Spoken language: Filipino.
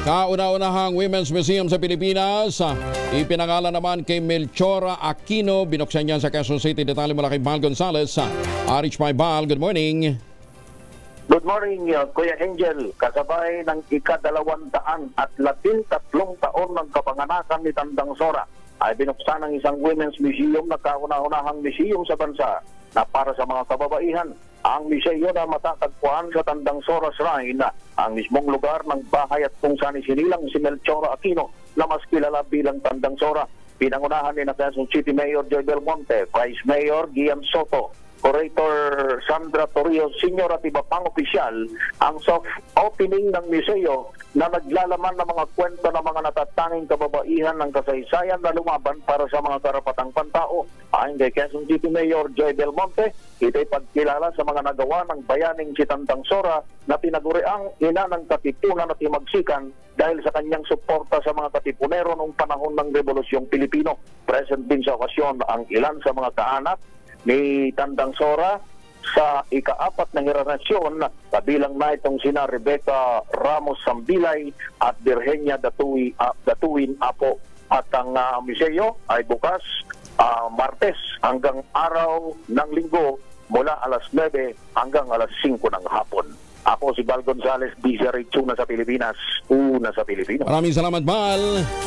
Kauna-unahang Women's Museum sa Pilipinas, ipinangalan naman kay Melchora Aquino. Binuksan niyan sa Quezon City. Detalye mula kay Val Gonzales. RH by Val, good morning. Good morning, Kuya Angel. Kasabay ng ika-213 taon ng kapanganakan ni Tandang Sora ay binuksan ng isang Women's Museum na kauna-unahang museum sa bansa na para sa mga kababaihan. Ang museo na matatagpuan sa Tandang Sora Shrine, ang mismong lugar ng bahay at kung saan isinilang si Melchora Aquino na mas kilala bilang Tandang Sora. Pinangunahan ni Quezon City Mayor Joy Belmonte, Vice Mayor Gian Soto, Curator Sandra Torrio Sr. at iba pang opisyal ang soft opening ng museo na naglalaman ng mga kwento ng mga natatanging kababaihan ng kasaysayan na lumaban para sa mga karapatang pantao. Ayon kay Quezon City Mayor Joy Belmonte, ito'y pagkilala sa mga nagawa ng bayaning si Tandang Sora na tinaguriang ina ng katipunan at himagsikan dahil sa kanyang suporta sa mga katipunero noong panahon ng Rebolusyong Pilipino. Present din sa okasyon ang ilan sa mga kaanak ni Tandang Sora sa ika-4 na henerasyon, kabilang na itong sina Rebecca Ramos Sambilay at Virgenia Datuin Apo. At ang museo ay bukas Martes hanggang araw ng Linggo mula alas 9 hanggang alas 5 ng hapon. Ako si Val Gonzales, BCR Una sa Pilipinas, una sa Pilipino. Maraming salamat, Val.